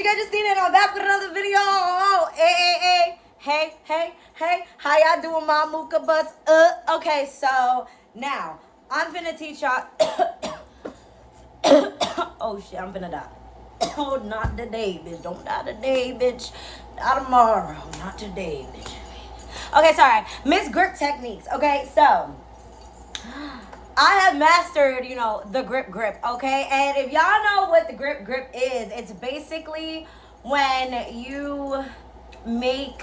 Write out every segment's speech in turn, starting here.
guys just seen it. I'm back with another video. Oh, hey. How y'all doing, my Mooka Bus? Okay, so now I'm finna teach y'all. Oh shit, I'm finna die. Oh, not today, bitch. Don't die today, bitch. Not tomorrow. Not today, bitch. Okay, sorry. Miss Grip Techniques. Okay, so I have mastered, the grip, okay? And if y'all know what the grip is, it's basically when you make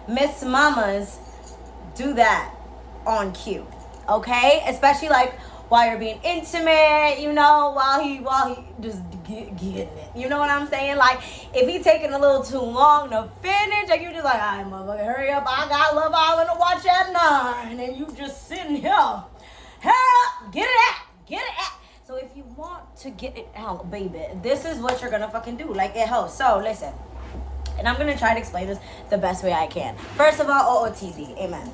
Miss Mamas do that on cue, okay? Especially like while you're being intimate, while he just getting it. You know what I'm saying? Like, if he taking a little too long to finish, and you just like, all right, motherfucker, hurry up. I got Love Island to watch at 9. And you just sitting here. Hurry up, get it at. So if you want to get it out, baby, this is what you're gonna fucking do. Like, it helps. So listen, and I'm gonna try to explain this the best way I can. First of all, OOTD, amen.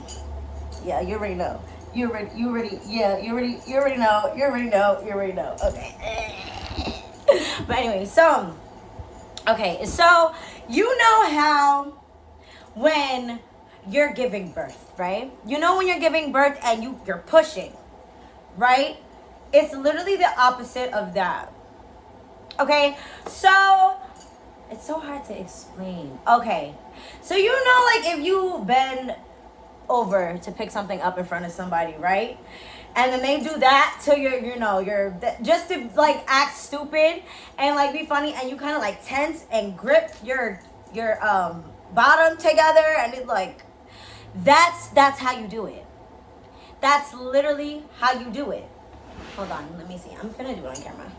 Yeah, you already know. You already know. Okay. But anyway, so you know how when you're giving birth, right? You know when you're giving birth and you're pushing, right? It's literally the opposite of that. Okay, so it's so hard to explain. Okay, so like if you bend over to pick something up in front of somebody, right? And then they do that till you're just to like act stupid and like be funny, and you kind of like tense and grip your bottom together, and it like that's how you do it. That's literally how you do it. Hold on, let me see. I'm gonna do it on camera.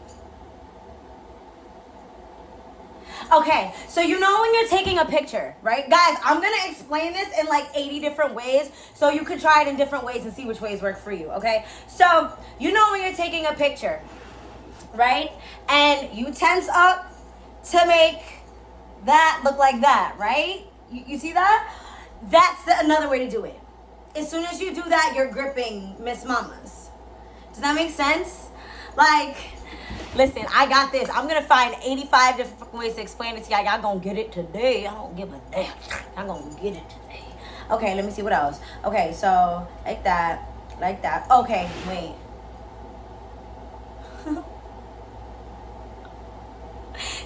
Okay, so when you're taking a picture, right? Guys, I'm going to explain this in like 80 different ways, so you could try it in different ways and see which ways work for you, okay? So, when you're taking a picture, right? And you tense up to make that look like that, right? You see that? That's another way to do it. As soon as you do that, you're gripping Miss Mamas. Does that make sense? Like, listen, I got this. I'm going to find 85 different ways to explain it to y'all. Y'all going to get it today. I don't give a damn. I'm going to get it today. Okay, let me see what else. Okay, so like that. Okay, wait.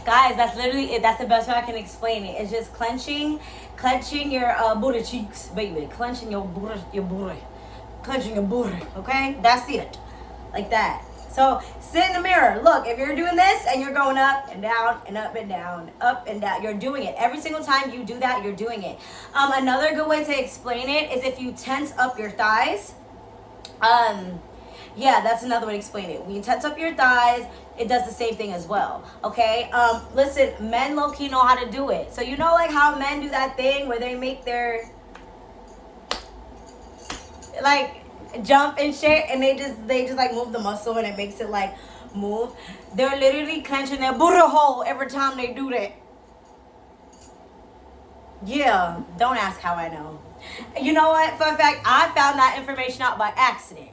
Guys, that's literally it. That's the best way I can explain it. It's just clenching your booty cheeks, baby. Clenching your booty. Clenching your booty, okay? That's it. Like that. So sit in the mirror. Look, if you're doing this and you're going up and down and up and down, up and down, you're doing it. Every single time you do that, you're doing it. Another good way to explain it is if you tense up your thighs. Yeah, that's another way to explain it. When you tense up your thighs, it does the same thing as well. Okay? Listen, men low-key know how to do it. So like how men do that thing where they make their like jump and shit, and they just like move the muscle and it makes it like move. They're literally clenching their booty hole every time they do that. Yeah, don't ask how I know. You know what? Fun fact, I found that information out by accident.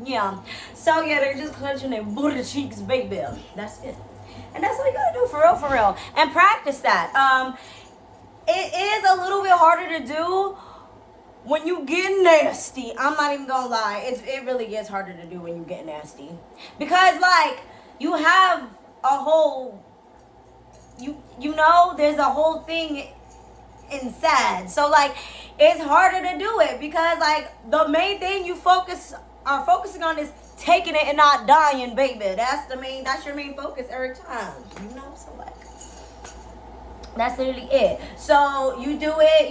Yeah. So yeah, they're just clenching their booty cheeks, baby. That's it. And that's what you gotta do for real. And practice that. It is a little bit harder to do when you get nasty. I'm not even gonna lie. It really gets harder to do when you get nasty. Because like you have a whole there's a whole thing inside. So like it's harder to do it because like the main thing you are focusing on is taking it and not dying, baby. That's your main focus every time. So like that's literally it. So you do it,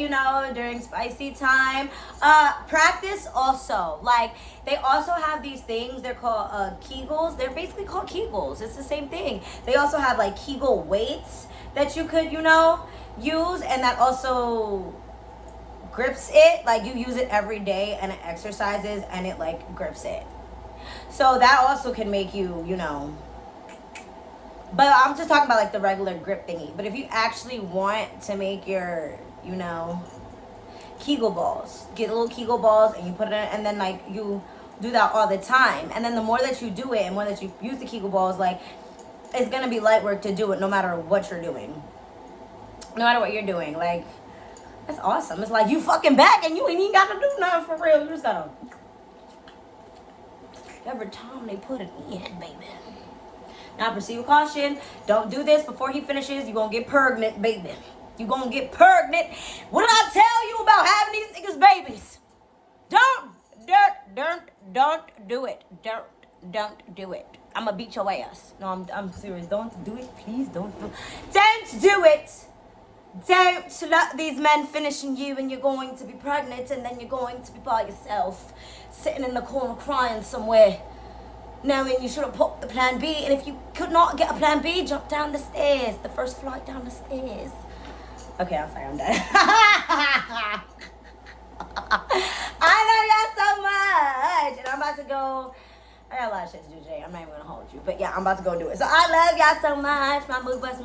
during spicy time. Practice also. Like, they also have these things. They're called Kegels. They're basically called Kegels. It's the same thing. They also have, like, Kegel weights that you could, use. And that also grips it. Like, you use it every day and it exercises and it, like, grips it. So that also can make you, But I'm just talking about like the regular grip thingy. But if you actually want to make your, Kegel balls, get little Kegel balls and you put it in, and then like you do that all the time. And then the more that you do it and more that you use the Kegel balls, like it's gonna be light work to do it no matter what you're doing. No matter what you're doing. Like, that's awesome. It's like you fucking back and you ain't even gotta do nothing for real. You just gotta. Every time they put it in, baby. Now proceed with caution. Don't do this before he finishes. You're gonna get pregnant, baby. You're gonna get pregnant. What did I tell you about having these niggas babies? Don't do it. Don't do it. I'm gonna beat your ass. No, I'm serious. Don't do it. Please don't do it. Don't do it. Don't let these men finish in you and you're going to be pregnant and then you're going to be by yourself, sitting in the corner crying somewhere, knowing you should have put the plan B. And if you could not get a plan B, jump down the stairs. The first flight down the stairs. Okay, I'm sorry, I'm done. I love y'all so much. And I'm about to go. I got a lot of shit to do today. I'm not even going to hold you. But yeah, I'm about to go do it. So I love y'all so much. My mood bus.